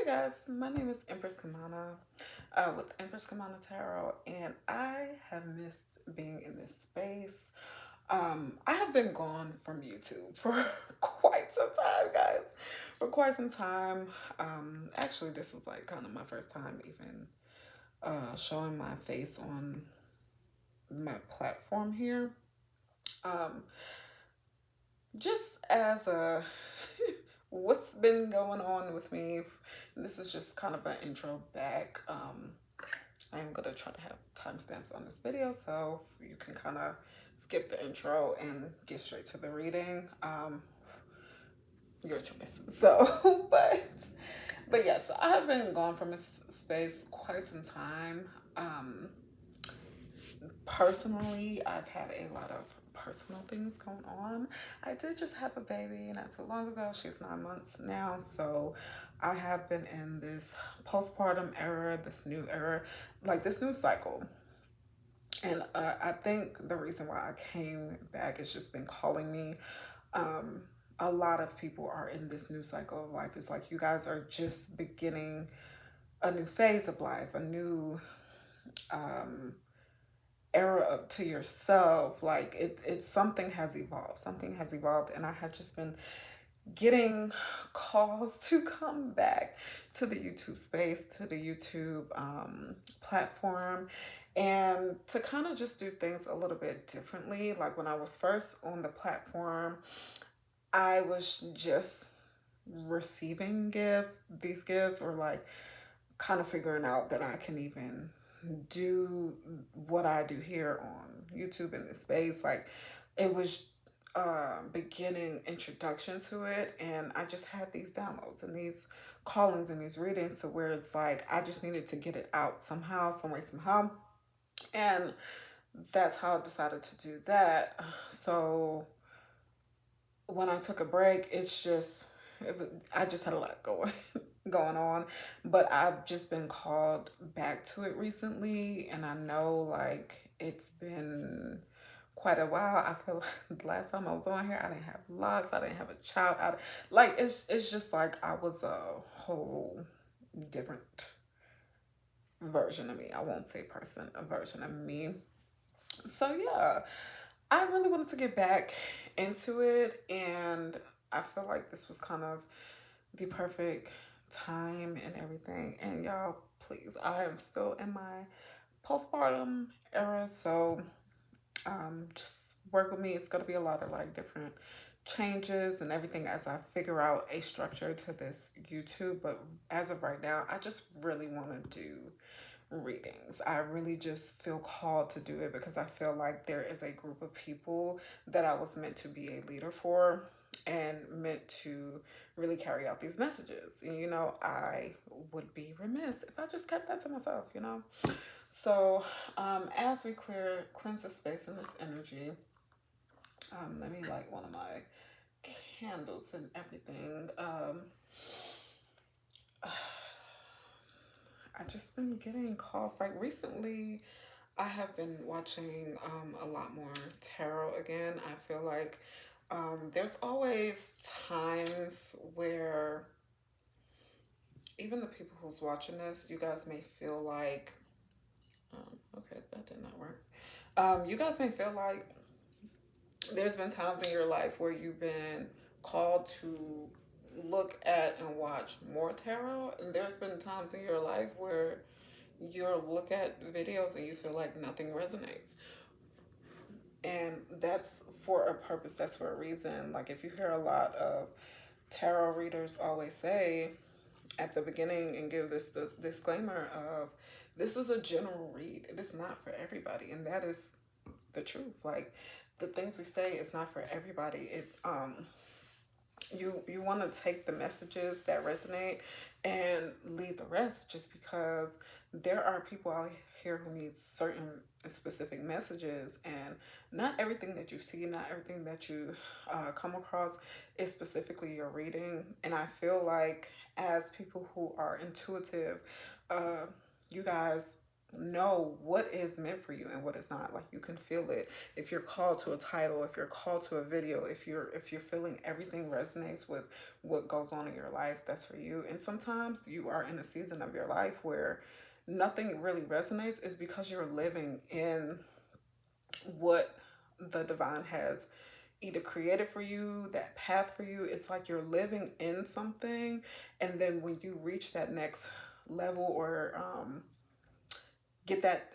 guys, my name is Empress Kamana with Empress Kamana Tarot, and I have missed being in this space. I have been gone from YouTube for quite some time, guys. For quite some time. Actually, this is like kind of my first time even showing my face on my platform here. Um, just as a what's been going on with me, this is just kind of an intro back. I'm gonna try to have timestamps on this video so you can kind of skip the intro and get straight to the reading. Your choice. So, but yes, I have been gone from this space quite some time. Um, Personally, I've had a lot of personal things going on. I did just have a baby not too long ago. She's 9 months now. So I have been in this postpartum era, this new era, like this new cycle. And I think the reason why I came back has just been calling me. Um, a lot of people are in this new cycle of life. It's like you guys are just beginning a new phase of life, a new um, era up to yourself. Like it's something has evolved. Something has evolved, and I had just been getting calls to come back to the YouTube space, to the YouTube platform, and to kind of just do things a little bit differently. Like when I was first on the platform, I was just receiving gifts. These gifts were like kind of figuring out that I can even do what I do here on YouTube in this space. Like it was beginning introduction to it, and I just had these downloads and these callings and these readings to where it's like I just needed to get it out somehow, some way, somehow. And that's how I decided to do that. So when I took a break, I just had a lot going on, but I've just been called back to it recently, and I know like it's been quite a while. I feel like the last time I was on here, I didn't have locks, I didn't have a child. Like it's just like I was a whole different version of me. I won't say person, a version of me. So yeah, I really wanted to get back into it, and I feel like this was kind of the perfect time and everything. And y'all, please, I am still in my postpartum era, so just work with me. It's gonna be a lot of like different changes and everything as I figure out a structure to this YouTube. But as of right now, I just really want to do readings. I really just feel called to do it because I feel like there is a group of people that I was meant to be a leader for and meant to really carry out these messages. And I would be remiss if I just kept that to myself, So as we cleanse the space in this energy, let me light one of my candles and everything. I just been getting calls. Like recently, I have been watching a lot more tarot again. I feel like there's always times where even the people who's watching this, you guys may feel like, okay, that did not work. You guys may feel like there's been times in your life where you've been called to look at and watch more tarot, and there's been times in your life where you look at videos and you feel like nothing resonates. And that's for a purpose, that's for a reason. Like if you hear a lot of tarot readers always say at the beginning and give this the disclaimer of this is a general read. It is not for everybody, and that is the truth. Like the things we say is not for everybody. You want to take the messages that resonate and leave the rest, just because there are people out here who need certain specific messages, and not everything that you see, not everything that you come across is specifically your reading. And I feel like as people who are intuitive, you guys know what is meant for you and what is not. Like, you can feel it. If you're called to a title, if you're called to a video, if you're feeling everything resonates with what goes on in your life, that's for you. And sometimes you are in a season of your life where nothing really resonates, is because you're living in what the divine has either created for you, that path for you. It's like you're living in something, and then when you reach that next level, or get that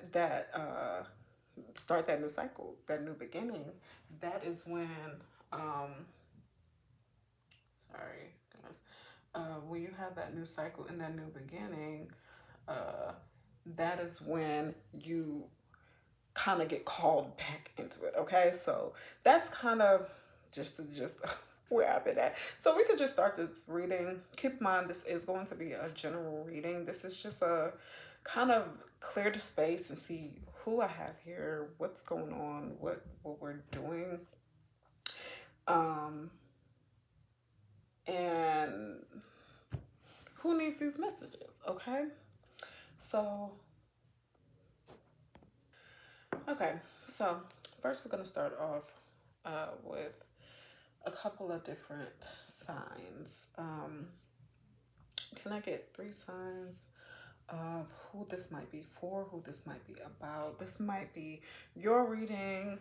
start that new cycle, that new beginning, that is when um sorry guys, when you have that new cycle and that new beginning, uh that is when you kind of get called back into it. Okay, so that's kind of just where I've been at. So we could just start this reading. Keep in mind, this is going to be a general reading. This is just a kind of clear the space and see who I have here, what's going on, what we're doing, um, and who needs these messages. Okay, so okay, so first we're gonna start off with a couple of different signs. Can I get 3 signs of who this might be for, who this might be about? This might be your reading,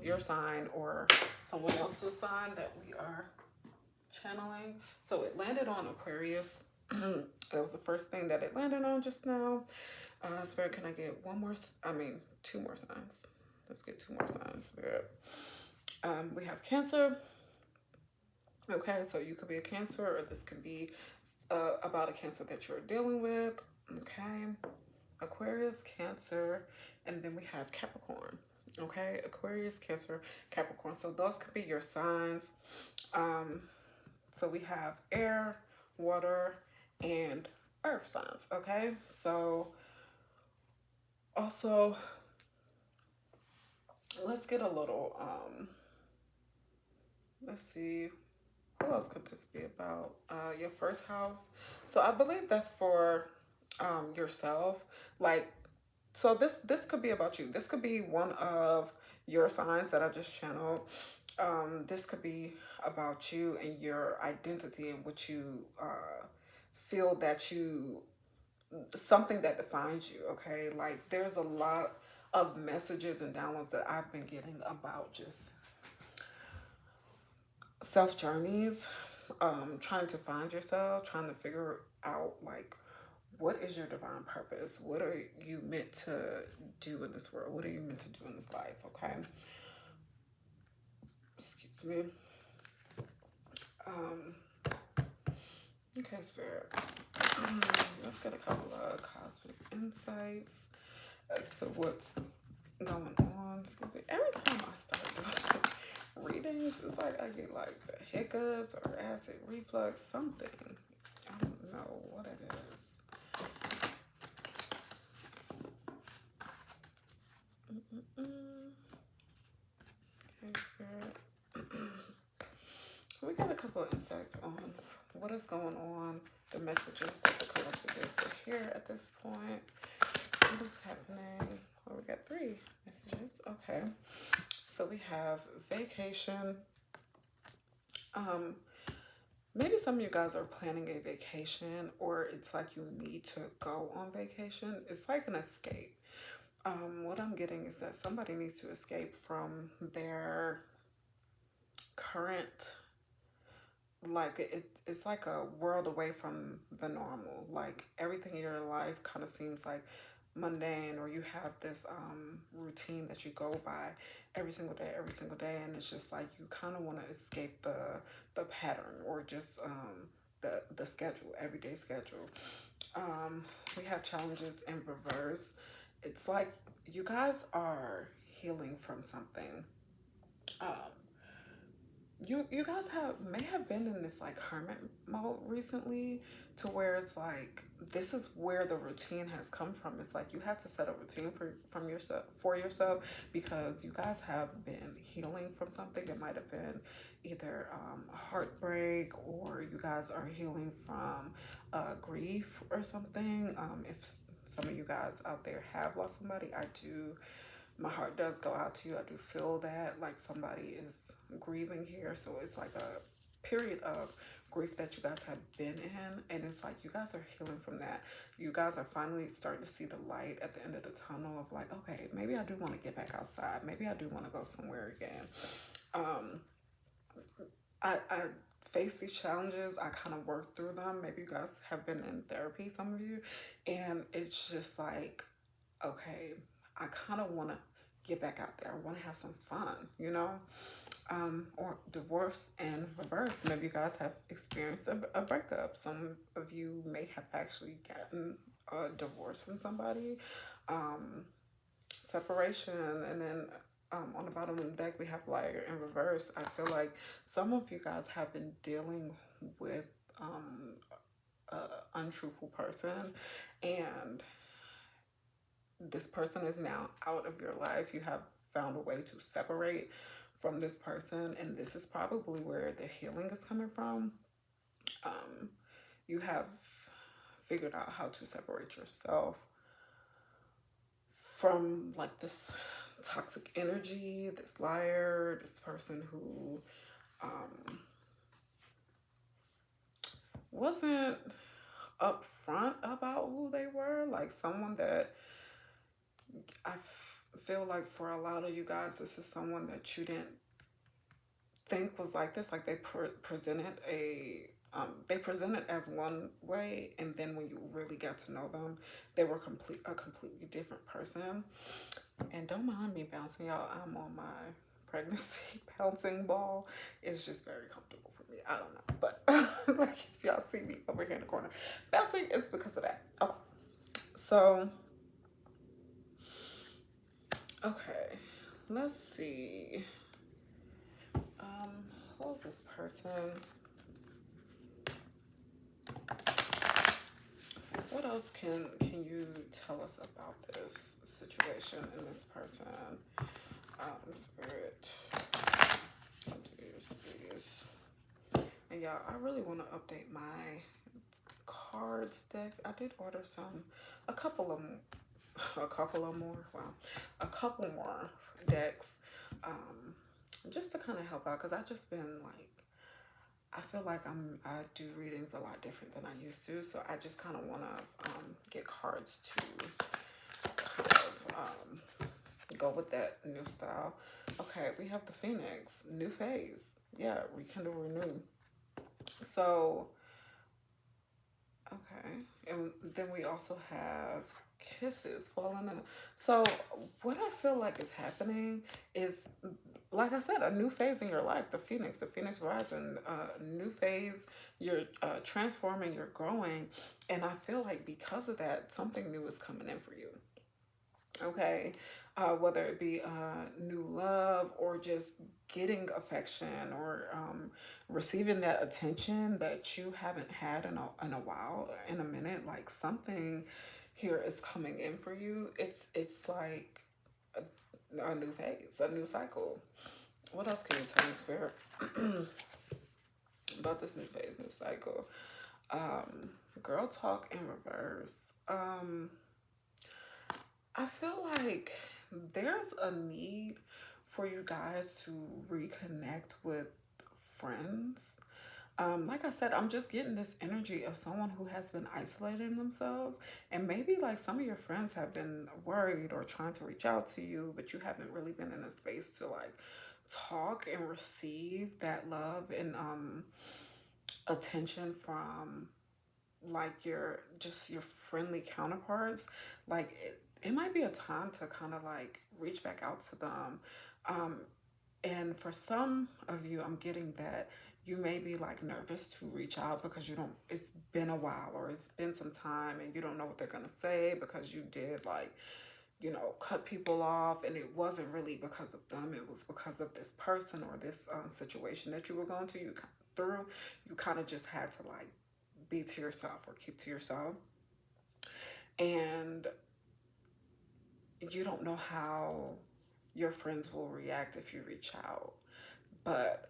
your sign, or someone else's sign that we are channeling. So it landed on Aquarius. That was the first thing that it landed on just now. Spirit, can I get two more signs? Let's get 2 more signs, Spirit. We have Cancer. Okay, so you could be a Cancer, or this could be about a Cancer that you're dealing with. Okay, Aquarius, Cancer, and then we have Capricorn. Okay, Aquarius, Cancer, Capricorn. So those could be your signs. Um, so we have air, water, and earth signs. Okay, so also let's get a little. Let's see. Who else could this be about? Your first house. So I believe that's for yourself. Like, so this could be about you. This could be one of your signs that I just channeled. This could be about you and your identity and what you feel that you, something that defines you. Okay, like there's a lot of messages and downloads that I've been getting about just self journeys, trying to find yourself, trying to figure out like what is your divine purpose? What are you meant to do in this world? What are you meant to do in this life? Okay. Excuse me. Um, okay, Spirit. Let's get a couple of cosmic insights as to what's going on. Excuse me. Every time I start doing readings, it's like I get like the hiccups or acid reflux, something. I don't know what it is. Okay, Spirit. We got a couple of insights on what is going on, the messages that the collective is here at this point. What is happening? Well, we got 3 messages. Okay. So we have vacation. Maybe some of you guys are planning a vacation, or it's like you need to go on vacation. It's like an escape. What I'm getting is that somebody needs to escape from their current, like it's like a world away from the normal. Like everything in your life kind of seems like mundane, or you have this routine that you go by every single day, and it's just like you kind of want to escape the pattern, or just the schedule, everyday schedule. We have challenges in reverse. It's like you guys are healing from something. um you guys may have been in this like hermit mode recently, to where it's like this is where the routine has come from. It's like you had to set a routine for yourself, because you guys have been healing from something. It might have been either a heartbreak, or you guys are healing from grief or something. If some of you guys out there have lost somebody, I do, my heart does go out to you. I do feel that like somebody is grieving here. So it's like a period of grief that you guys have been in. And it's like you guys are healing from that. You guys are finally starting to see the light at the end of the tunnel of like, okay, maybe I do want to get back outside. Maybe I do want to go somewhere again. Um, I face these challenges. I kind of work through them. Maybe you guys have been in therapy, some of you. And it's just like, okay, I kind of want to get back out there. I want to have some fun, you know? Or divorce and reverse. Maybe you guys have experienced a breakup. Some of you may have actually gotten a divorce from somebody, separation, and then on the bottom of the deck we have liar in reverse. I feel like some of you guys have been dealing with an untruthful person, and this person is now out of your life. You have found a way to separate from this person, and this is probably where the healing is coming from. Um, you have figured out how to separate yourself from like this toxic energy, this liar, this person who wasn't upfront about who they were, like someone that feel like for a lot of you guys, this is someone that you didn't think was like this. Like they presented they presented as one way, and then when you really got to know them, they were a completely different person. And don't mind me bouncing, y'all. I'm on my pregnancy bouncing ball. It's just very comfortable for me. I don't know, but like if y'all see me over here in the corner bouncing, it's because of that. Okay, so okay, let's see. Who's this person? What else can you tell us about this situation and this person? Spirit, please. And y'all, I really want to update my cards deck. I did order a couple of more decks, just to kind of help out, because I just been like, I feel like I do readings a lot different than I used to, so I just kind of want to get cards to kind of go with that new style. Okay, we have the Phoenix, new phase. Yeah, rekindle, renew. So, okay, and then we also have kisses falling in. So what I feel like is happening is, like I said, a new phase in your life. The Phoenix rising, new phase. You're transforming, you're growing, and I feel like because of that, something new is coming in for you. Okay, whether it be new love or just getting affection, or receiving that attention that you haven't had in a while, in a minute. Like something here is coming in for you. It's like a new phase, a new cycle. What else can you tell me, Spirit, about this new phase, new cycle? Girl talk in reverse. I feel like there's a need for you guys to reconnect with friends. Like I said, I'm just getting this energy of someone who has been isolating themselves, and maybe like some of your friends have been worried or trying to reach out to you, but you haven't really been in a space to like talk and receive that love and attention from like your friendly counterparts. Like it might be a time to kind of like reach back out to them. um and for some of you, I'm getting that you may be like nervous to reach out because you don't, it's been a while or it's been some time and you don't know what they're gonna say, because you did like, cut people off, and it wasn't really because of them, it was because of this person or this situation that you were going to you through. You kind of just had to like be to yourself or keep to yourself, and you don't know how your friends will react if you reach out. But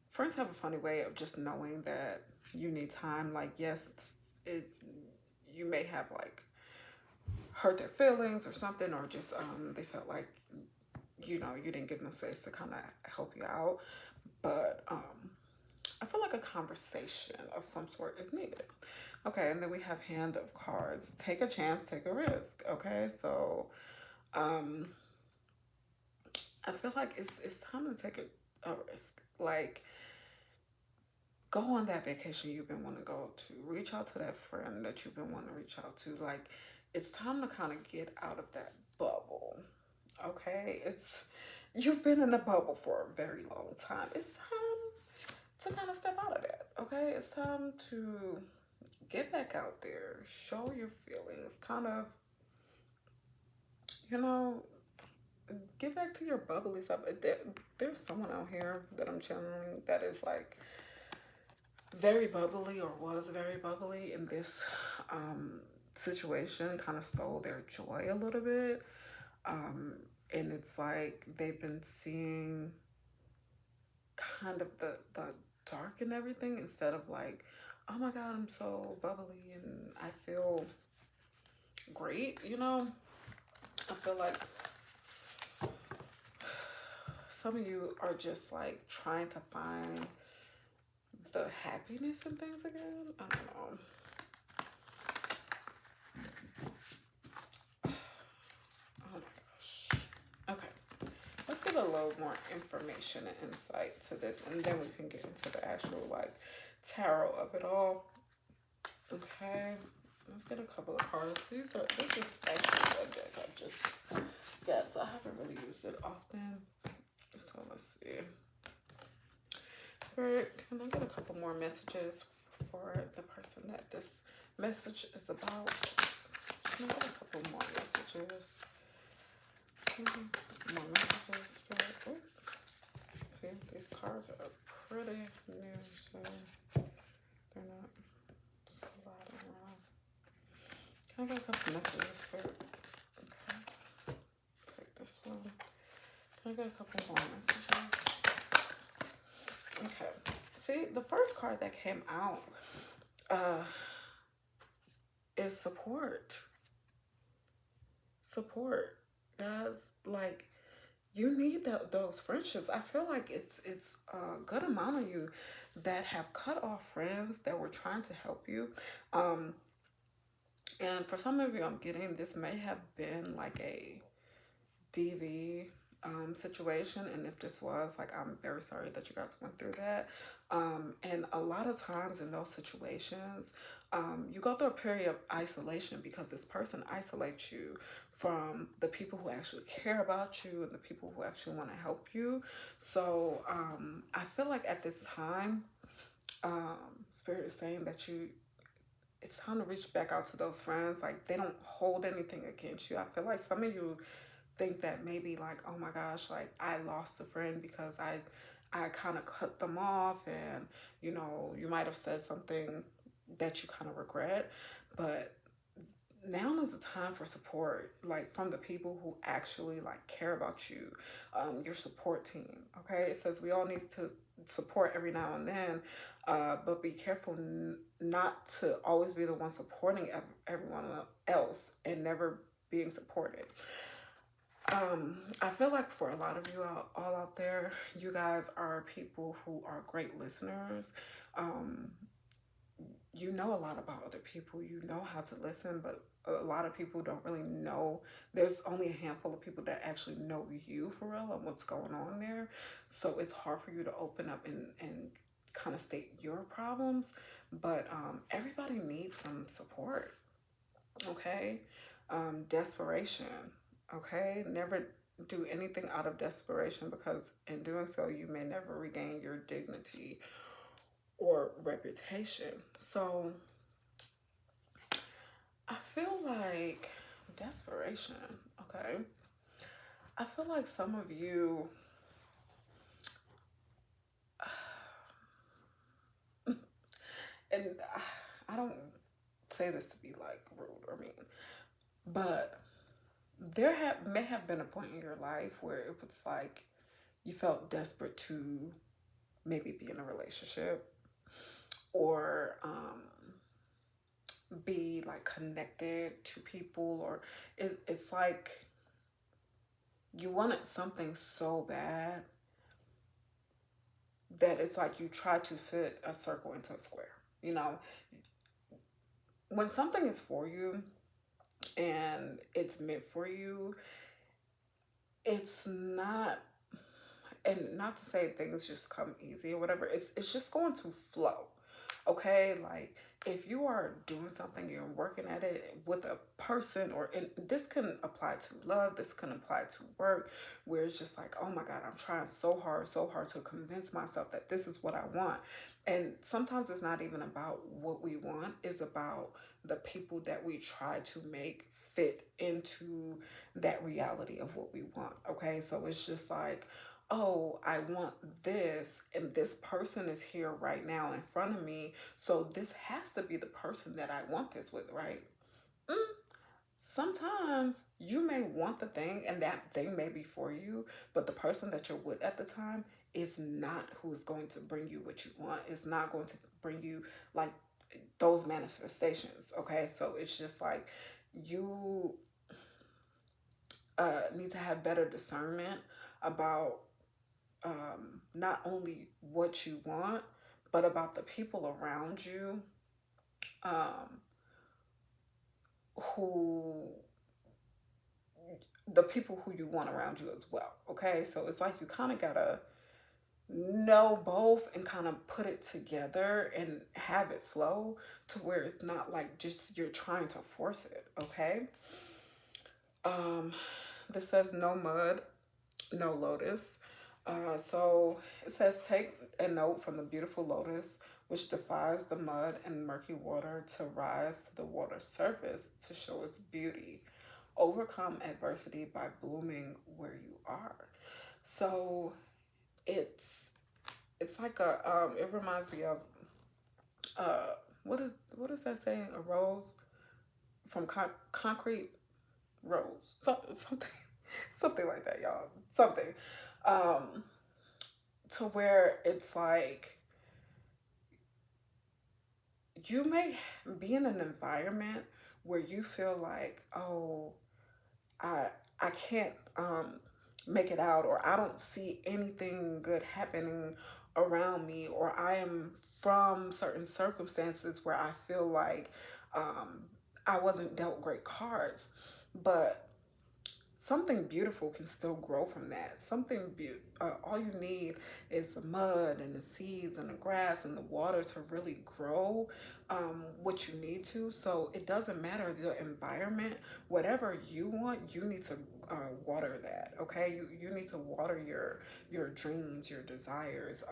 friends have a funny way of just knowing that you need time. Like, yes, it you may have like hurt their feelings or something, or just they felt like you didn't give them space to kind of help you out. But I feel like a conversation of some sort is needed. Okay, and then we have hand of cards. Take a chance, take a risk. Okay, so um, I feel like it's time to take a risk. Like, go on that vacation you've been wanting to go to. Reach out to that friend that you've been wanting to reach out to. Like, it's time to kind of get out of that bubble. Okay, you've been in the bubble for a very long time. It's time to kind of step out of that. Okay, it's time to get back out there, show your feelings, kind of, you know, get back to your bubbly stuff. There's someone out here that I'm channeling that is like very bubbly or was very bubbly, and this situation kind of stole their joy a little bit. And it's like they've been seeing kind of the dark and everything instead of like, oh my God, I'm so bubbly and I feel great, I feel like some of you are just like trying to find the happiness in things again. I don't know. Oh my gosh. Okay. Let's get a little more information and insight to this, and then we can get into the actual like tarot of it all. Okay. Let's get a couple of cards. This is actually a deck I just got, so I haven't really used it often. So let's see. Spirit, can I get a couple more messages for the person that this message is about? Can I get a couple more messages? More messages, Spirit. Oh, see, these cards are pretty new, so they're not sliding around. Can I get a couple messages, Spirit? Okay. Take this one. Can I get a couple more messages? Okay. See, the first card that came out is support. Support, guys. Like, you need those friendships. I feel like it's a good amount of you that have cut off friends that were trying to help you. And for some of you, I'm getting this may have been like a DV situation, and if this was, like, I'm very sorry that you guys went through that. And a lot of times in those situations, you go through a period of isolation because this person isolates you from the people who actually care about you and the people who actually want to help you. So I feel like at this time, Spirit is saying that it's time to reach back out to those friends. Like, they don't hold anything against you. I feel like some of you think that maybe like, oh my gosh, like I lost a friend because I kind of cut them off, and you might have said something that you kind of regret. But now is the time for support, like from the people who actually like care about you, your support team. Okay, it says we all need to support every now and then, but be careful not to always be the one supporting everyone else and never being supported. I feel like for a lot of you all out there, you guys are people who are great listeners. You know a lot about other people. You know how to listen, but a lot of people don't really know. There's only a handful of people that actually know you for real and what's going on there. So it's hard for you to open up and kind of state your problems. But everybody needs some support. Okay? Desperation. Okay, never do anything out of desperation, because in doing so, you may never regain your dignity or reputation. So I feel like desperation, okay? I feel like some of you, and I don't say this to be like rude or mean, but may have been a point in your life where it was like you felt desperate to maybe be in a relationship, or be like connected to people, or it's like you wanted something so bad that it's like you try to fit a circle into a square. You know, when something is for you and it's meant for you, it's not, and not to say things just come easy or whatever, it's just going to flow. Okay, like if you are doing something, you're working at it with a person, or and this can apply to love, this can apply to work, where it's just like, oh my God, I'm trying so hard to convince myself that this is what I want. And sometimes it's not even about what we want, it's about the people that we try to make fit into that reality of what we want. Okay, so it's just like, oh, I want this, and this person is here right now in front of me, so this has to be the person that I want this with, right? Mm, Sometimes you may want the thing, and that thing may be for you, but the person that you're with at the time is not who's going to bring you what you want. It's not going to bring you like those manifestations. Okay, so it's just like you need to have better discernment about not only what you want, but about the people around you, um, who the people who you want around you as well. Okay, so it's like you kind of gotta know both and kind of put it together and have it flow to where it's not like just you're trying to force it. Okay. Um, this says no mud, no lotus. So it says, take a note from the beautiful lotus, which defies the mud and murky water to rise to the water's surface to show its beauty. Overcome adversity by blooming where you are. So it's it's like a it reminds me of uh what is that saying? A rose from concrete rose. Something something like that, y'all. Something. Um to where it's like you may be in an environment where you feel like, oh, I I can't make it out, or I don't see anything good happening around me, or I am from certain circumstances where I feel like um, I wasn't dealt great cards. But something beautiful can still grow from that. All you need is the mud and the seeds and the grass and the water to really grow what you need to. So it doesn't matter the environment. Whatever you want, you need to water that. Okay, you need to water your dreams, your desires,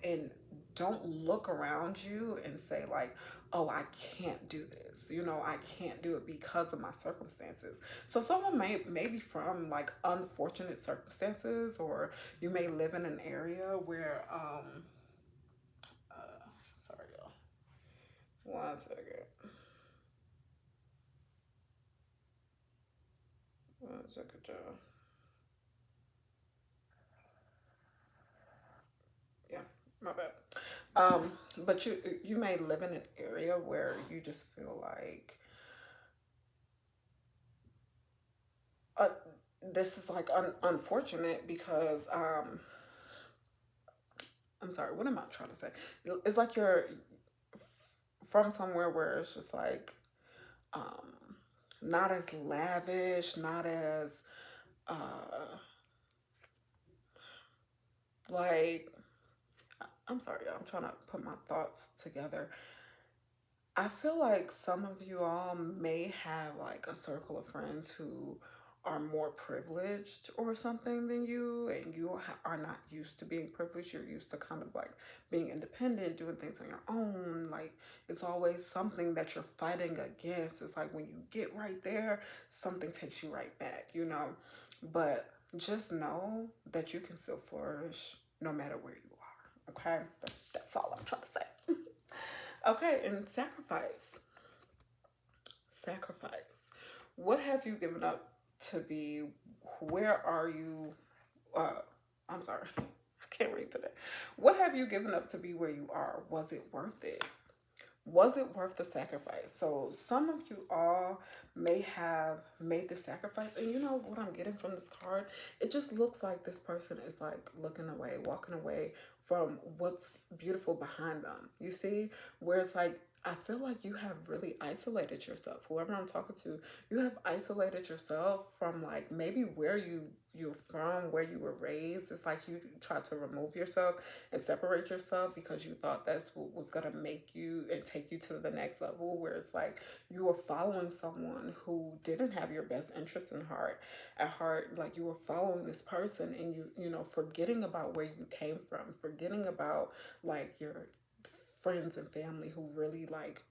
and don't look around you and say like, oh, I can't do this. You know, I can't do it because of my circumstances. So someone may be from like unfortunate circumstances, or you may live in an area where sorry y'all, one second, one second y'all, yeah, my bad. But you may live in an area where you just feel like uh, this is like unfortunate because I'm sorry, what am I trying to say? It's like you're from somewhere where it's just like um, not as lavish, not as uh, like I'm sorry, I'm trying to put my thoughts together. I feel like some of you all may have like a circle of friends who are more privileged or something than you, and you are not used to being privileged. You're used to kind of like being independent, doing things on your own. Like it's always something that you're fighting against. It's like when you get right there, something takes you right back, you know? But just know that you can still flourish no matter where you are, okay? That's all I'm trying to say. Okay, and sacrifice. Sacrifice. What have you given up to be? Where are you? Uh, I'm sorry, I can't read today. What have you given up to be where you are? Was it worth it? Was it worth the sacrifice? So some of you all may have made the sacrifice, and you know what I'm getting from this card? It just looks like this person is like looking away, walking away from what's beautiful behind them. You see, where it's like I feel like you have really isolated yourself. Whoever I'm talking to, you have isolated yourself from like maybe where you're from, where you were raised. It's like you try to remove yourself and separate yourself because you thought that's what was gonna make you and take you to the next level. Where it's like you were following someone who didn't have your best interest in heart at heart. Like you were following this person, and you know, forgetting about where you came from, forgetting about like your friends and family who really like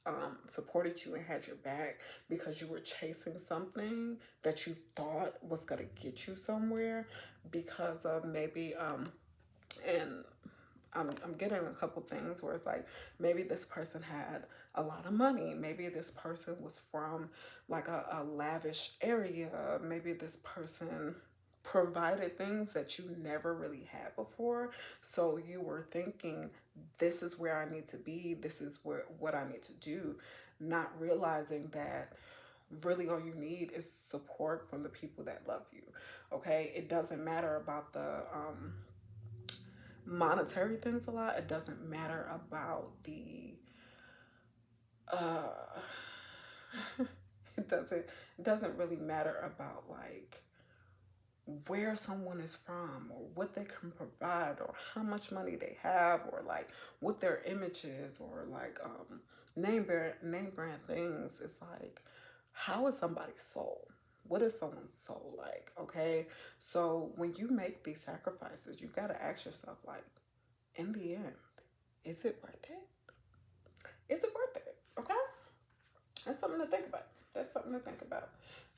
supported you and had your back because you were chasing something that you thought was going to get you somewhere because of maybe and I'm getting a couple things where it's like maybe this person had a lot of money. Maybe this person was from like a lavish area. Maybe this person provided things that you never really had before. So you were thinking, this is where I need to be. This is what I need to do. Not realizing that really all you need is support from the people that love you. Okay. It doesn't matter about the, monetary things a lot. It doesn't matter about the uh it doesn't really matter about like where someone is from or what they can provide or how much money they have or like what their image is or like name brand things. It's like, how is somebody's soul? What is someone's soul like? Okay, so when you make these sacrifices, you got to ask yourself, like, in the end, is it worth it? Is it worth it? Okay, that's something to think about. That's something to think about.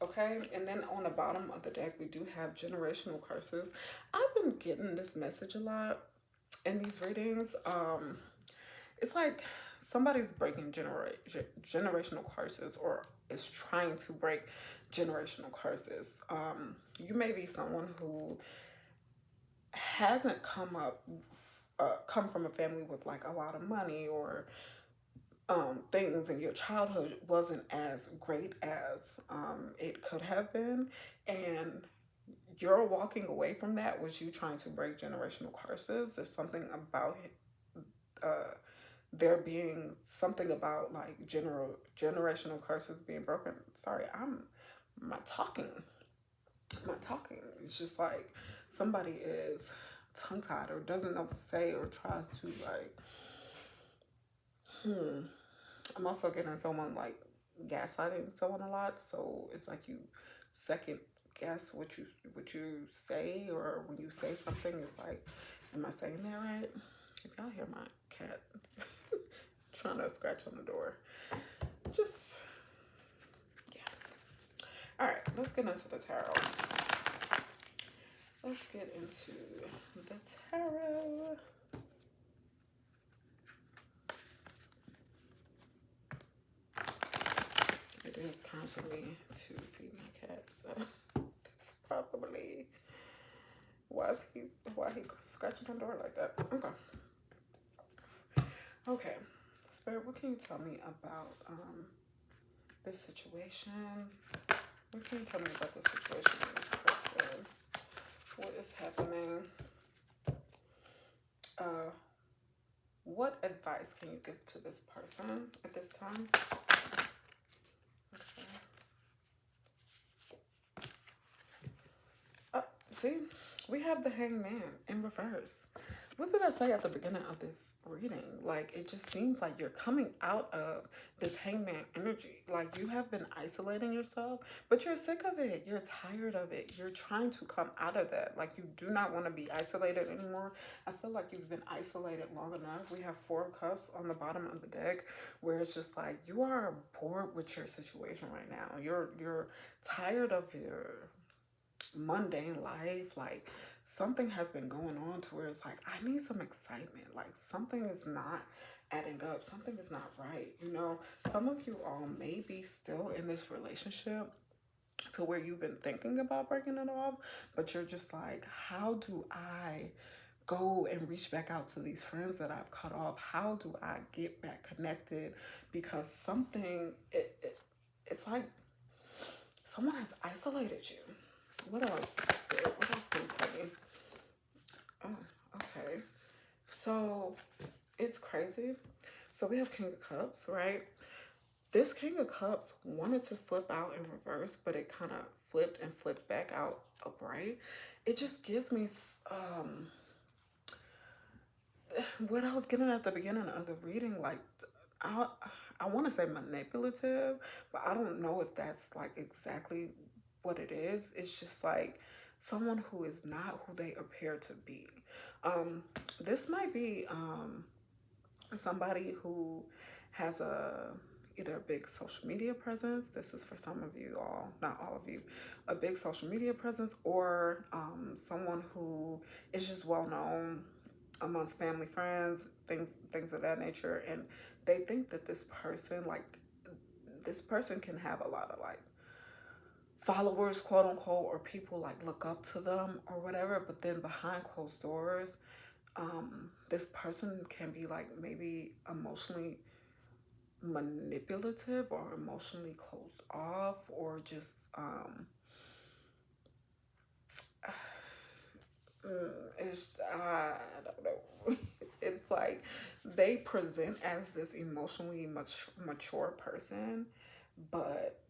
Okay, and then on the bottom of the deck, we do have generational curses. I've been getting this message a lot in these readings. It's like somebody's breaking generational curses or is trying to break generational curses. You may be someone who hasn't come from a family with like a lot of money or things in your childhood wasn't as great as it could have been, and you're walking away from that was you trying to break generational curses. There's something about uh, there being something about like generational curses being broken. Sorry, I'm not talking. I'm not talking. It's just like somebody is tongue tied or doesn't know what to say or tries to like. I'm also getting someone like gaslighting someone a lot, so it's like you second guess what you say, or when you say something, it's like, am I saying that right? If y'all hear my cat trying to scratch on the door, just yeah. All right, let's get into the tarot. Let's get into the tarot. It is time for me to feed my cat, so that's probably why he scratching my door like that. Okay. Spirit, what can you tell me about this situation? What can you tell me about this situation with this person? What is happening? What advice can you give to this person at this time? See, we have the Hangman in reverse. What did I say at the beginning of this reading? Like, it just seems like you're coming out of this Hangman energy. Like, you have been isolating yourself, but you're sick of it. You're tired of it. You're trying to come out of that. Like, you do not want to be isolated anymore. I feel like you've been isolated long enough. We have 4 of Cups on the bottom of the deck, where it's just like you are bored with your situation right now. You're tired of your mundane life. Like something has been going on to where it's like, I need some excitement. Like something is not adding up. Something is not right. You know, some of you all may be still in this relationship to where you've been thinking about breaking it off, but you're just like, how do I go and reach back out to these friends that I've cut off? How do I get back connected? Because it's like someone has isolated you. What else, Spirit? What else can you tell me? Oh, okay. So it's crazy. So we have King of Cups, right? This King of Cups wanted to flip out in reverse, but it kind of flipped and flipped back out upright. It just gives me what I was getting at the beginning of the reading, like I I want to say manipulative, but I don't know if that's like exactly what it is. It's just like someone who is not who they appear to be. Um, this might be somebody who has a either a big social media presence. This is for some of you all, not all of you, a big social media presence, or someone who is just well known amongst family, friends, things of that nature, and they think that this person can have a lot of like followers, quote unquote, or people like look up to them or whatever, but then behind closed doors, this person can be like maybe emotionally manipulative or emotionally closed off, or just it's I don't know. It's like they present as this emotionally mature person, but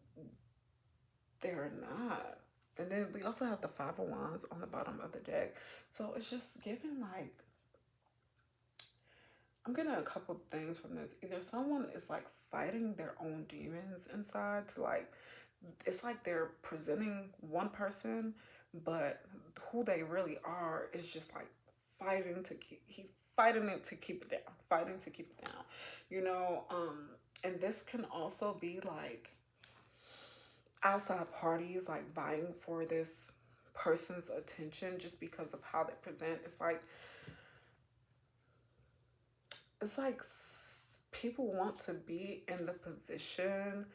they're not. And then we also have the Five of Wands on the bottom of the deck, so it's just giving like I'm getting a couple things from this. Either someone is like fighting their own demons inside to like, it's like they're presenting one person, but who they really are is just like he's fighting it to keep it down, fighting to keep it down, you know? And this can also be like outside parties, like vying for this person's attention just because of how they present. It's like people want to be in the position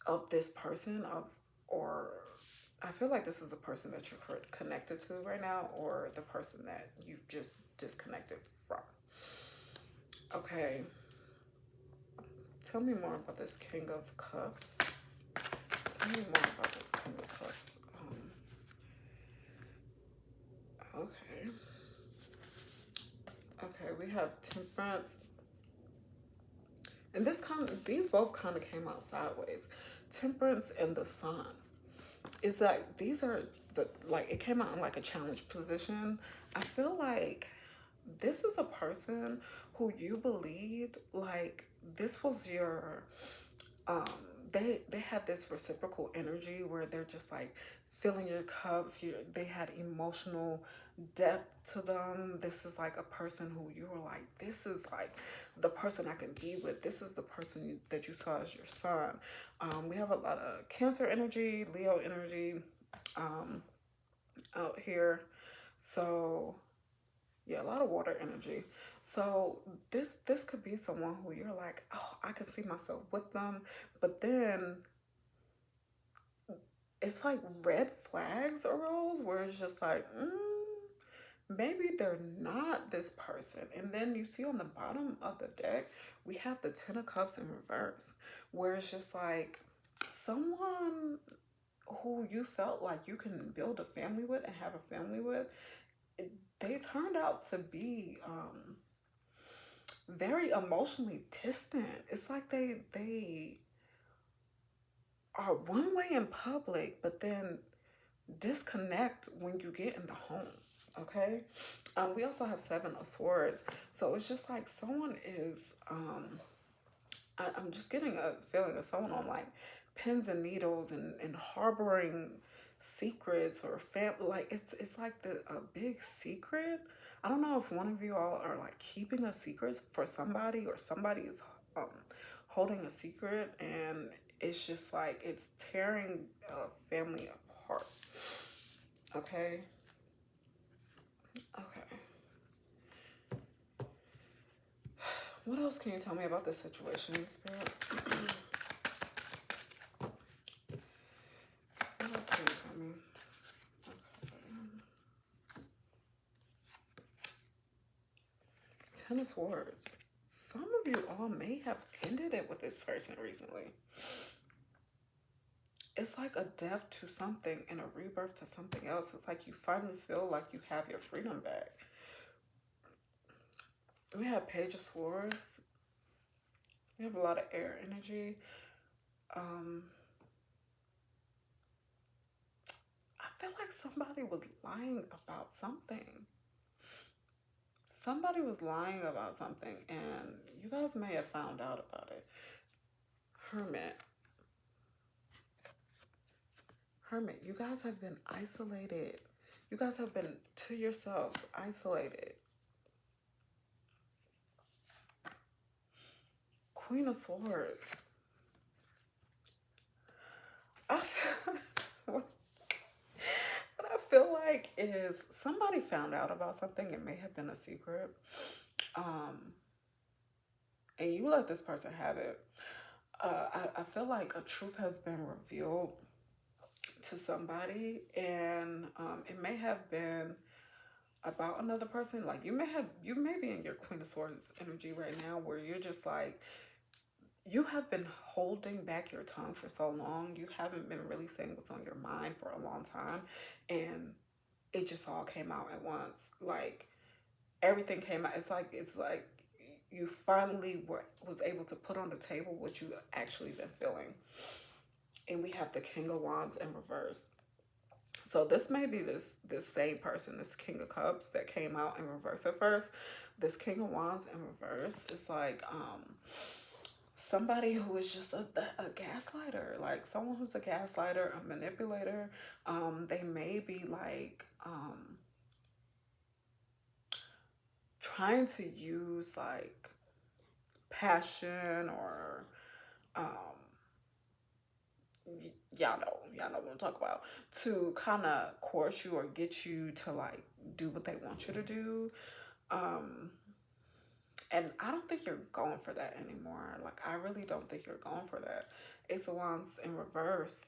of this person of or I feel like this is a person that you're connected to right now, or the person that you've just disconnected from. Okay, tell me more about this King of Cups. Tell me more about this King of Cups. Okay. Okay, we have Temperance. And these both kind of came out sideways. Temperance and the Sun. Is that these are it came out in like a challenge position. I feel like this is a person who you believed like this was your um they had this reciprocal energy where they're just like filling your cups. They had emotional depth to them. This is like a person who you were like, this is like the person I can be with. This is the person that you saw as your son. We have a lot of Cancer energy, Leo energy out here. So yeah, a lot of water energy. So this could be someone who you're like, oh, I can see myself with them, but then it's like red flags arose where it's just like, maybe they're not this person. And then you see on the bottom of the deck, we have the Ten of Cups in reverse, where it's just like someone who you felt like you can build a family with and have a family with, they turned out to be very emotionally distant. It's like they are one way in public, but then disconnect when you get in the home. Okay. We also have Seven of Swords, so it's just like someone is I'm just getting a feeling of someone on like pins and needles and harboring secrets or like it's like a big secret. I don't know if one of you all are like keeping a secret for somebody, or somebody is um holding a secret, and it's just like it's tearing a family apart. Okay. Okay. What else can you tell me about this situation, Spirit? What else can you tell me? Okay. Ten of Swords. Some of you all may have ended it with this person recently. It's like a death to something and a rebirth to something else. It's like you finally feel like you have your freedom back. We have Page of Swords. We have a lot of air energy. I feel like somebody was lying about something. Somebody was lying about something, and you guys may have found out about it. Hermit. Hermit, you guys have been isolated. You guys have been to yourselves, isolated. Queen of Swords. I feel, what I feel like is somebody found out about something. It may have been a secret. And you let this person have it. I feel like a truth has been revealed to somebody, and it may have been about another person. Like you may be in your Queen of Swords energy right now, where you're just like, you have been holding back your tongue for so long. You haven't been really saying what's on your mind for a long time, and it just all came out at once. Like everything came out. It's like you finally was able to put on the table what you actually been feeling. And we have the King of Wands in reverse. So this may be this same person, this King of Cups that came out in reverse at first. This King of Wands in reverse is like somebody who is just a gaslighter, like someone who's a gaslighter, a manipulator. They may be like trying to use like passion or um y'all know what I'm talking about, to kind of coerce you or get you to like do what they want you to do. And I don't think you're going for that anymore. Like I really don't think you're going for that. Ace of Wands in reverse.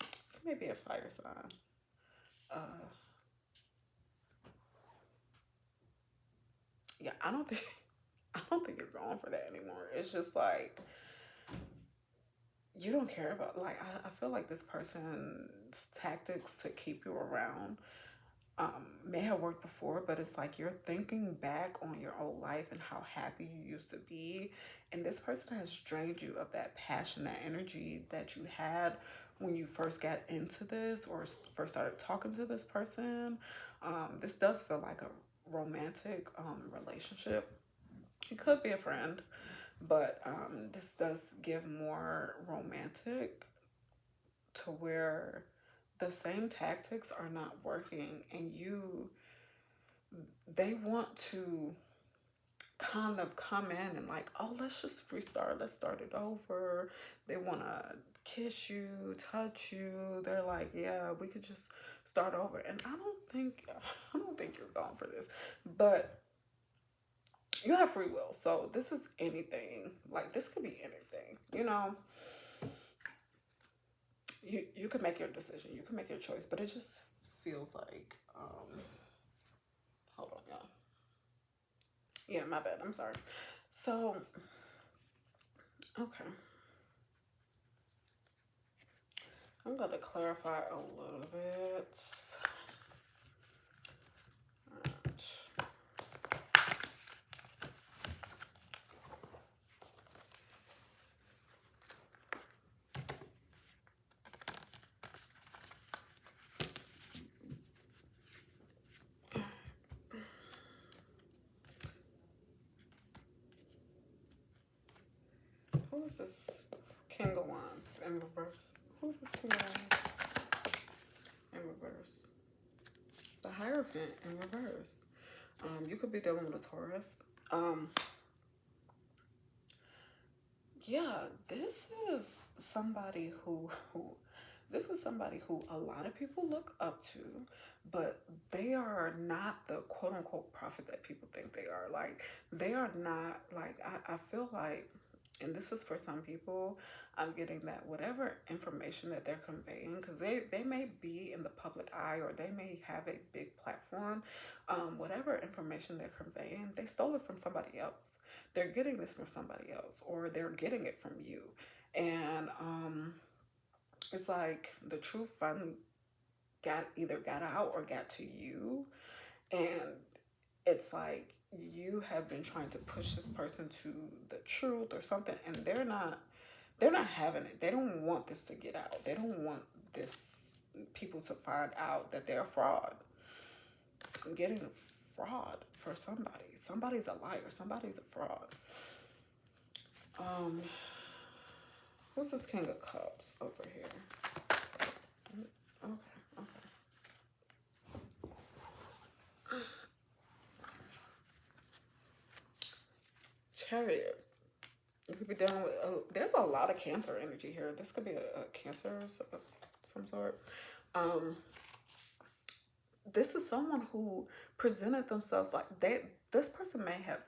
This may be a fire sign. Uh, yeah, I don't think I don't think you're going for that anymore. It's just like you don't care about, like I feel like this person's tactics to keep you around may have worked before, but it's like you're thinking back on your old life and how happy you used to be, and this person has drained you of that passion, that energy that you had when you first got into this or first started talking to this person. This does feel like a romantic relationship. It could be a friend, but this does give more romantic, to where the same tactics are not working, and they want to kind of come in and like, oh, let's just restart, let's start it over. They want to kiss you, touch you. They're like, yeah, we could just start over. And I don't think you're going for this, but you have free will. So this is anything. Like this could be anything, you know. You can make your decision, you can make your choice, but it just feels like hold on, y'all. Yeah, my bad, I'm sorry. So okay, I'm gonna clarify a little bit. Alright. Who's this King of Wands in reverse? Who's this King of Wands in reverse? The Hierophant in reverse. You could be dealing with a Taurus. Um, yeah, somebody who this is somebody who a lot of people look up to, but they are not the quote unquote prophet that people think they are. Like they are not, like I feel like, and this is for some people, I'm getting that whatever information that they're conveying, because they may be in the public eye or they may have a big platform, whatever information they're conveying, they stole it from somebody else. They're getting this from somebody else, or they're getting it from you. And it's like the truth finally got out or got to you. And it's like you have been trying to push this person to the truth or something, and they're not having it. They don't want this to get out. They don't want this people to find out that they're a fraud. I'm getting a fraud for somebody. Somebody's a liar. Somebody's a fraud. Um, who's this King of Cups over here? Okay, okay. Chariot. You could be dealing with, there's a lot of Cancer energy here. This could be a Cancer of some sort. Um, this is someone who presented themselves like this person may have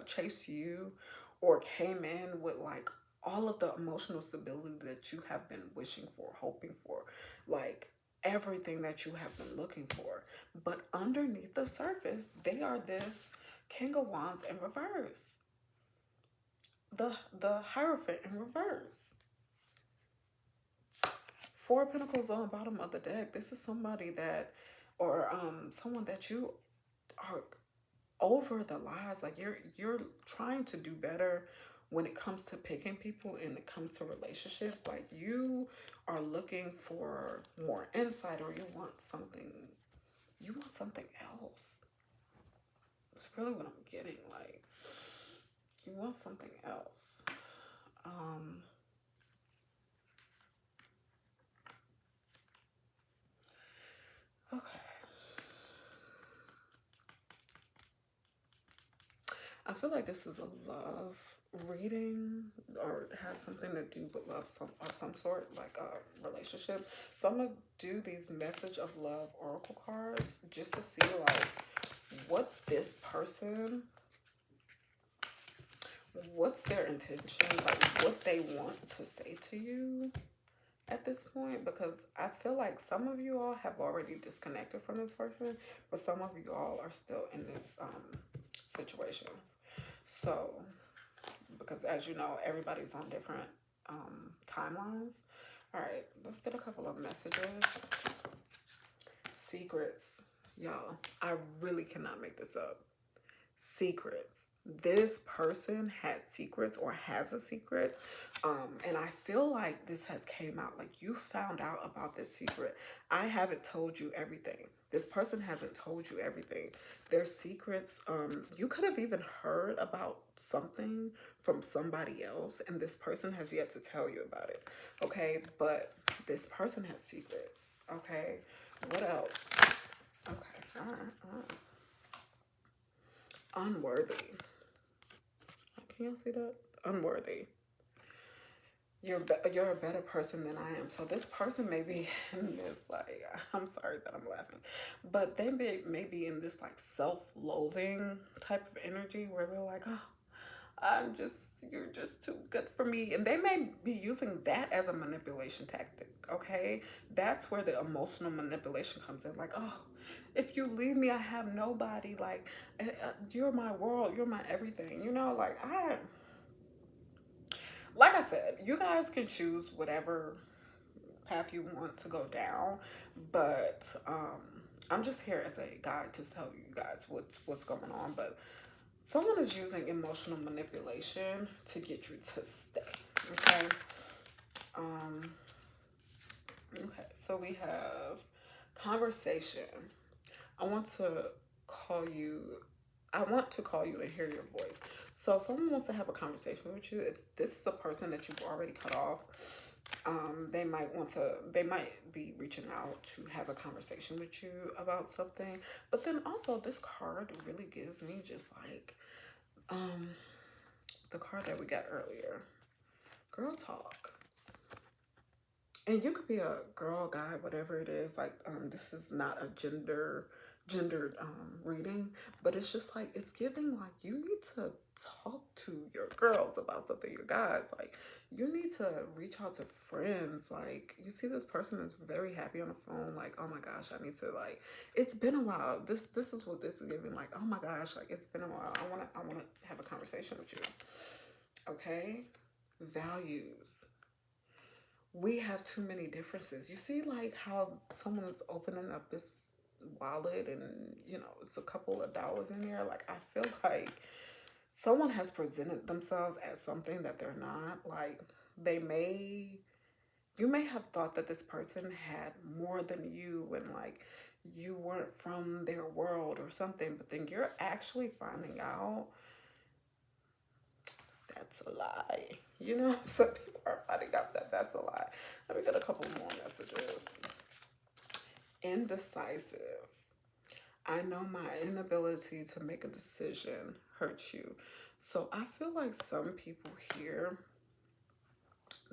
chased you or came in with like all of the emotional stability that you have been wishing for, hoping for, like everything that you have been looking for. But underneath the surface, they are this King of Wands in reverse. The Hierophant in reverse. Four of Pentacles on the bottom of the deck. This is somebody that, or someone that you are over the lies. Like you're trying to do better when it comes to picking people and it comes to relationships. Like you are looking for more insight, or you want something else. It's really what I'm getting. Like you want something else. Okay. I feel like this is a love reading, or has something to do with love of some sort, like a relationship. So I'm gonna do these message of love oracle cards just to see like what this person, what's their intention, like what they want to say to you at this point, because I feel like some of you all have already disconnected from this person, but some of you all are still in this situation. So, because as you know, everybody's on different timelines. All right, let's get a couple of messages. Secrets. Y'all, I really cannot make this up. Secrets. This person had secrets or has a secret. And I feel like this has came out. Like you found out about this secret. I haven't told you everything. This person hasn't told you everything. Their secrets, you could have even heard about something from somebody else, and this person has yet to tell you about it. Okay, but this person has secrets. Okay, what else? Okay, all right, all right. Unworthy. Can y'all see that? Unworthy. You're a better person than I am. So this person may be in this, like, I'm sorry that I'm laughing, but they may be in this like self-loathing type of energy where they're like, oh, you're just too good for me. And they may be using that as a manipulation tactic, okay? That's where the emotional manipulation comes in. Like, oh, if you leave me, I have nobody. Like, you're my world. You're my everything. You know, like I said, you guys can choose whatever path you want to go down, but I'm just here as a guide to tell you guys what's going on. But someone is using emotional manipulation to get you to stay. Okay. Okay. So we have conversation. I want to call you. I want to call you and hear your voice. So if someone wants to have a conversation with you, if this is a person that you've already cut off, they might be reaching out to have a conversation with you about something. But then also this card really gives me just like the card that we got earlier, girl talk. And you could be a girl, guy, whatever it is. Like this is not a gender gendered reading, but it's just like it's giving like you need to talk to your girls about something, your guys, like you need to reach out to friends. Like you see this person is very happy on the phone, like oh my gosh, I need to like, it's been a while. This is what this is giving, like oh my gosh, like it's been a while, I want to have a conversation with you. Okay, values, we have too many differences. You see, like how someone is opening up this wallet and it's a couple of dollars in there. Like I feel like someone has presented themselves as something that they're not. Like they may, you may have thought that this person had more than you and like you weren't from their world or something, but then you're actually finding out that's a lie. Some people are finding out that that's a lie. Let me get a couple more messages. Indecisive. I know my inability to make a decision hurts you. So I feel like some people here,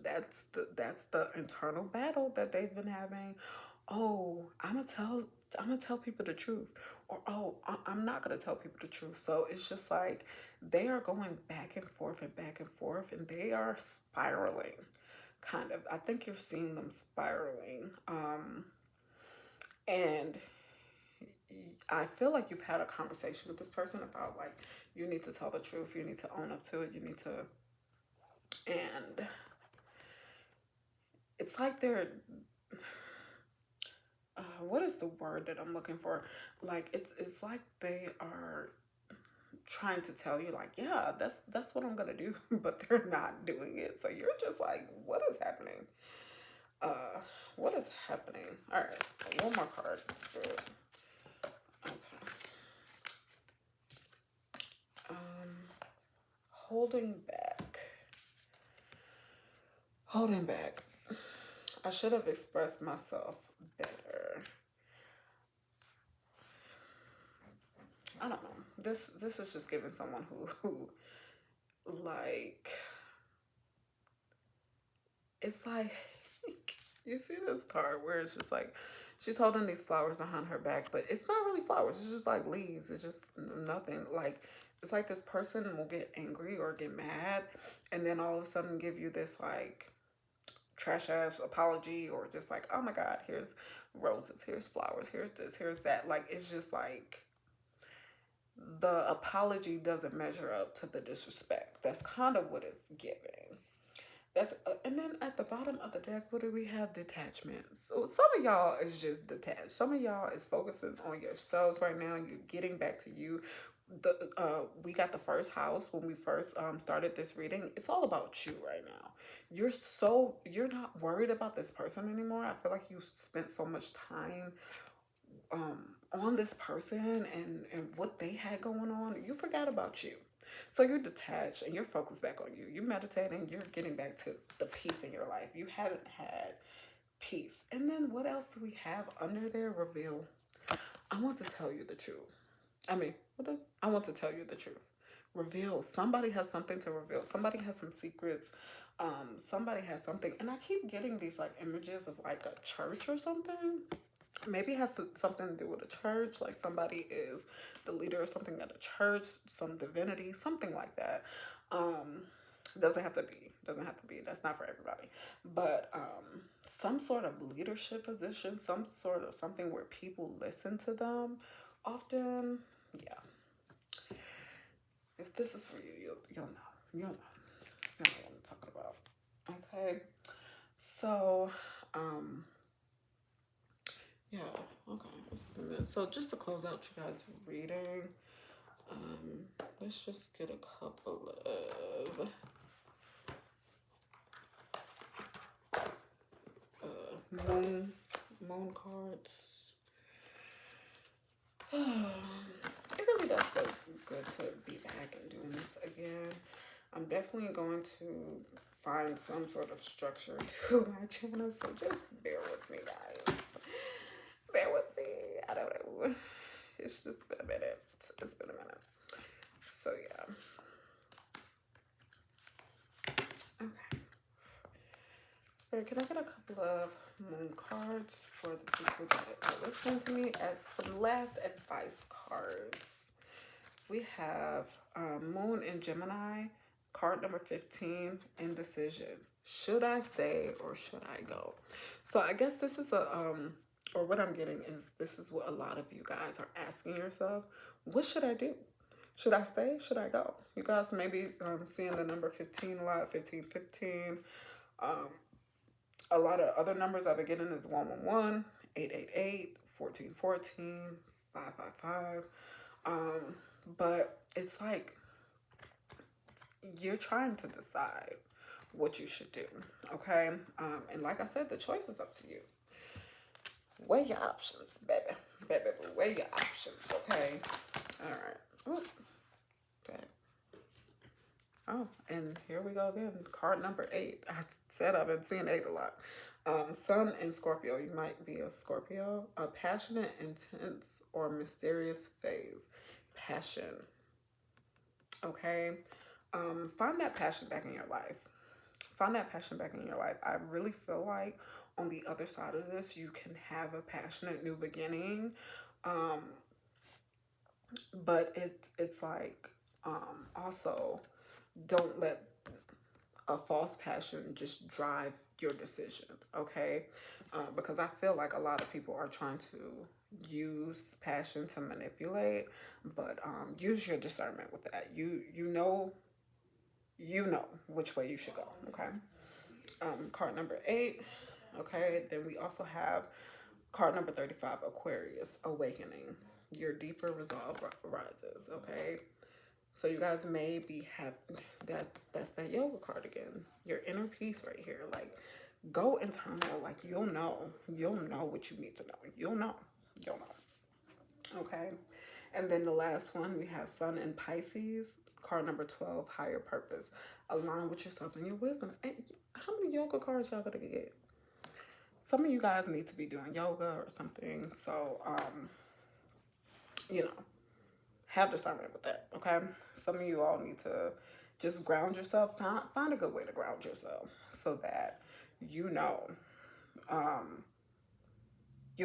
that's the internal battle that they've been having. Oh, I'm gonna tell people the truth, or oh, I'm not gonna tell people the truth. So it's just like they are going back and forth and back and forth, and they are spiraling. Kind of, I think you're seeing them spiraling. And I feel like you've had a conversation with this person about like you need to tell the truth, you need to own up to it, you need to, and it's like they're what is the word that I'm looking for? Like it's like they are trying to tell you like, yeah, that's what I'm gonna do, but they're not doing it. So you're just like, what is happening? What is happening? All right, one more card, Spirit. Okay. Um, holding back. Holding back. I should have expressed myself better. I don't know. This is just giving someone who like, it's like you see this card where it's just like she's holding these flowers behind her back, but it's not really flowers. It's just like leaves. It's just nothing. Like it's like this person will get angry or get mad, and then all of a sudden give you this like trash ass apology, or just like, oh my god, here's roses, here's flowers, here's this, here's that. Like it's just like the apology doesn't measure up to the disrespect. That's kind of what it's giving. That's and then at the bottom of the deck, what do we have? Detachment. So some of y'all is just detached. Some of y'all is focusing on yourselves right now. You're getting back to you. We got the first house when we first started this reading. It's all about you right now. You're not worried about this person anymore. I feel like you spent so much time on this person and what they had going on. You forgot about you. So you're detached and you're focused back on you. You're meditating, you're getting back to the peace in your life. You haven't had peace. And then what else do we have under there? Reveal. I want to tell you the truth. I want to tell you the truth. Reveal. Somebody has something to reveal. Somebody has some secrets. Somebody has something. And I keep getting these like images of like a church or something. Maybe it has something to do with a church, like somebody is the leader or something at a church, some divinity, something like that. Doesn't have to be, that's not for everybody, but some sort of leadership position, some sort of something where people listen to them often. Yeah, if this is for you, you'll know what I'm talking about. Okay, so yeah, okay. So just to close out you guys' reading, let's just get a couple of moon cards. It really does feel good to be back and doing this again. I'm definitely going to find some sort of structure to my channel, so just bear with me, guys. Bear with me. I don't know. It's just been a minute. It's been a minute. So yeah. Okay. Spirit, can I get a couple of moon cards for the people that are listening to me as some last advice cards? We have Moon in Gemini, card number 15, indecision. Should I stay or should I go? So I guess this is or what I'm getting is this is what a lot of you guys are asking yourself. What should I do? Should I stay? Should I go? You guys may be seeing the number 15 a lot, 1515. A lot of other numbers I've been getting is 111, 888, 1414, 555. But it's like you're trying to decide what you should do, okay? And like I said, the choice is up to you. Weigh your options, baby. Baby, weigh your options, okay? All right. Ooh. Okay. Oh, and here we go again. Card number 8. I said I've been seeing 8 a lot. Sun in Scorpio. You might be a Scorpio. A passionate, intense, or mysterious phase. Passion. Okay. Find that passion back in your life. Find that passion back in your life. I really feel like on the other side of this, you can have a passionate new beginning. But it's like also don't let a false passion just drive your decision, okay? Because I feel like a lot of people are trying to use passion to manipulate, but use your discernment with that. You know which way you should go, okay? Card number 8, okay? Then we also have card number 35, Aquarius, awakening. Your deeper resolve rises, okay? So you guys may be that's that yoga card again. Your inner peace right here. Like, go internal. Like, you'll know what you need to know. You'll know. Okay. And then the last one, we have Sun in Pisces, card number 12, higher purpose. Align with yourself and your wisdom. And how many yoga cards y'all gonna get? Some of you guys need to be doing yoga or something. So, have discernment with that, okay? Some of you all need to just ground yourself. Find a good way to ground yourself so that you'll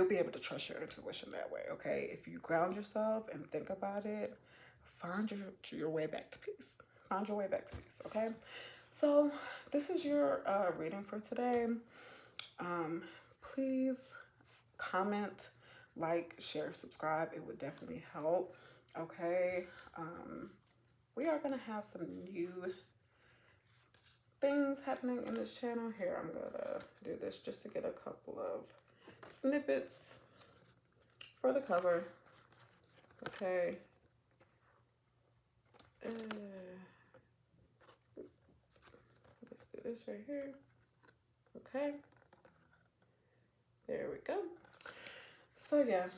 be able to trust your intuition that way, okay? If you ground yourself and think about it, find your way back to peace. Find your way back to peace, okay? So this is your reading for today. Please comment, like, share, subscribe. It would definitely help. Okay, we are gonna have some new things happening in this channel. Here, I'm gonna do this just to get a couple of snippets for the cover. Okay. Let's do this right here. Okay. There we go. So yeah,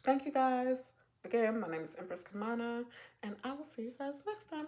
thank you guys. Again, my name is Empress Kamana, and I will see you guys next time.